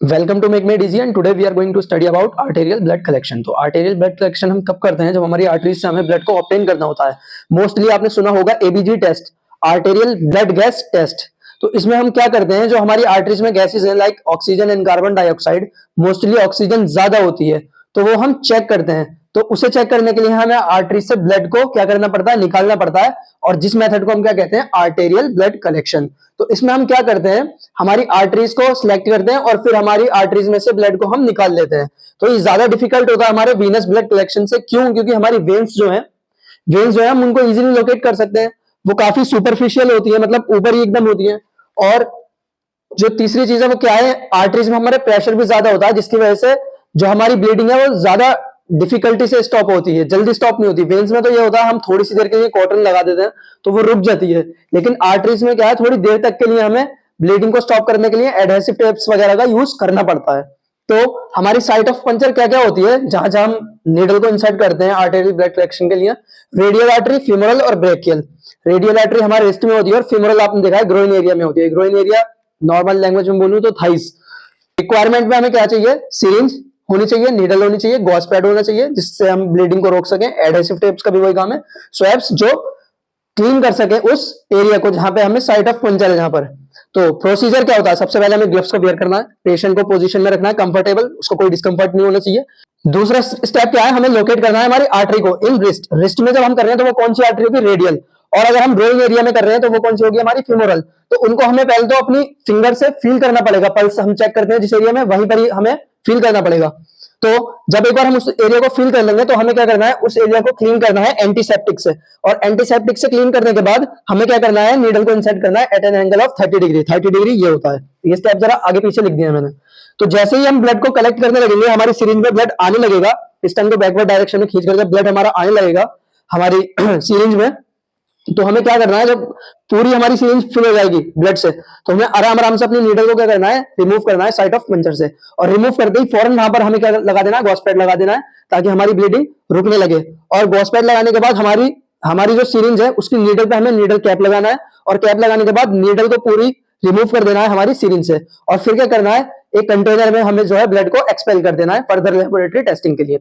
Welcome to make made easy and today we are going to study about arterial blood collection. तो arterial blood collection हम कब करते हैं? जब हमारी आर्टरीज से हमें ब्लड को ऑब्टेन करना होता है। मोस्टली आपने सुना होगा ABG test, arterial blood gas test. तो इसमें हम क्या करते हैं, जो हमारी आर्टरीज में गैसेज है like oxygen and carbon dioxide, mostly oxygen ज्यादा होती है तो वो हम चेक करते हैं। तो उसे चेक करने के लिए हमें आर्टरीज से ब्लड को क्या करना पड़ता है, निकालना पड़ता है। और जिस मेथड को हम क्या कहते हैं, आर्टेरियल ब्लड कलेक्शन। तो इसमें हम क्या करते हैं, हमारी आर्टरीज को सिलेक्ट करते हैं और फिर हमारी आर्टरीज में से ब्लड को हम निकाल लेते हैं। तो ये ज्यादा डिफिकल्ट होता है हमारे वीनस ब्लड कलेक्शन से। क्यों? क्योंकि हमारी वेन्स जो है हम उनको इजीली लोकेट कर सकते हैं। वो काफी सुपरफिशियल होती है, मतलब ऊपर ही एकदम होती है। और जो तीसरी चीज है वो क्या है, आर्टरीज में हमारे प्रेशर भी ज्यादा होता है, जिसकी वजह से जो हमारी ब्लीडिंग है वो ज्यादा डिफिकल्टी से स्टॉप होती है, जल्दी स्टॉप नहीं होती। वेन्स में तो ये होता है हम थोड़ी सी देर के लिए कॉटन लगा देते हैं तो वो रुक जाती है, लेकिन आर्टरीज में क्या है, थोड़ी देर तक के लिए हमें ब्लीडिंग को स्टॉप करने के लिए एडहेसिव टेप्स वगैरह का यूज करना पड़ता है। तो हमारी साइट ऑफ पंचर क्या क्या होती है, जहां जहां हम नीडल को इंसर्ट करते हैं आर्टेरियल ब्लड कलेक्शन के लिए? रेडियल आर्टरी, फीमोरल और ब्रेकियल। रेडियल आर्टरी हमारे रिस्ट में होती है और फीमोरल आपने देखा है ग्रोइन एरिया में होती है। ग्रोइन एरिया नॉर्मल लैंग्वेज में बोलूं तो थाइस। रिक्वायरमेंट में हमें क्या चाहिए, सिरिंज होनी चाहिए, नीडल होनी चाहिए, गॉस पैड होना चाहिए जिससे हम ब्लीडिंग को रोक सकें। एडहेसिव टेप्स का भी वही काम है, स्वैब्स जो क्लीन कर सके उस एरिया को जहां पे हमें साइट ऑफ पंचर है जहां पर। तो प्रोसीजर क्या होता है, सबसे पहले हमें ग्लव्स को वेयर करना है, पेशेंट को पोजीशन में रखना है कंफर्टेबल, उसको कोई डिस्कंफर्ट नहीं होना चाहिए। दूसरा स्टेप क्या है, हमें लोकेट करना है हमारी आर्टरी को इन रिस्ट। रिस्ट में जब हम कर रहे हैं तो वो कौन सी आर्टरी होगी, रेडियल। और अगर हम ग्रोइंग एरिया में कर रहे हैं तो वो कौन सी होगी, हमारी फीमोरल। तो उनको हमें पहले तो अपनी फिंगर से फील करना पड़ेगा। पल्स हम चेक करते हैं जिस एरिया में, वहीं पर ही हमें फील करना पड़ेगा। तो जब एक बार हम उस एरिया को फील कर लेंगे तो हमें क्या करना है, उस एरिया को क्लीन करना है एंटीसेप्टिक से। और एंटीसेप्टिक से क्लीन करने के बाद हमें क्या करना है, नीडल को इंसर्ट करना है at an angle of 30 degree. 30 degree ये होता है। ये स्टेप जरा आगे पीछे लिख दिया मैंने। तो जैसे ही हम ब्लड को कलेक्ट करने लगेंगे, हमारी सिरिंज में ब्लड आने लगेगा। पिस्टन को बैकवर्ड डायरेक्शन में खींच करके ब्लड हमारा आने लगेगा हमारी सिरिंज में। तो हमें क्या करना है, जब पूरी हमारी सिरिंज फिल हो जाएगी ब्लड से तो हमें आराम आराम से अपनी नीडल को क्या करना है, रिमूव करना है साइट ऑफ पंचर से। और रिमूव करते ही फौरन वहां पर हमें क्या लगा देना है, गॉस पैड लगा देना है, ताकि हमारी ब्लीडिंग रुकने लगे। और गॉस पैड लगाने के बाद हमारी हमारी जो सिरिंज है उसकी नीडल पे हमें नीडल कैप लगाना है। और कैप लगाने के बाद नीडल को पूरी रिमूव कर देना है हमारी सिरिंज से। और फिर क्या करना है, एक कंटेनर में हमें जो है ब्लड को एक्सपेल कर देना है फर्दर लेबोरेटरी टेस्टिंग के लिए।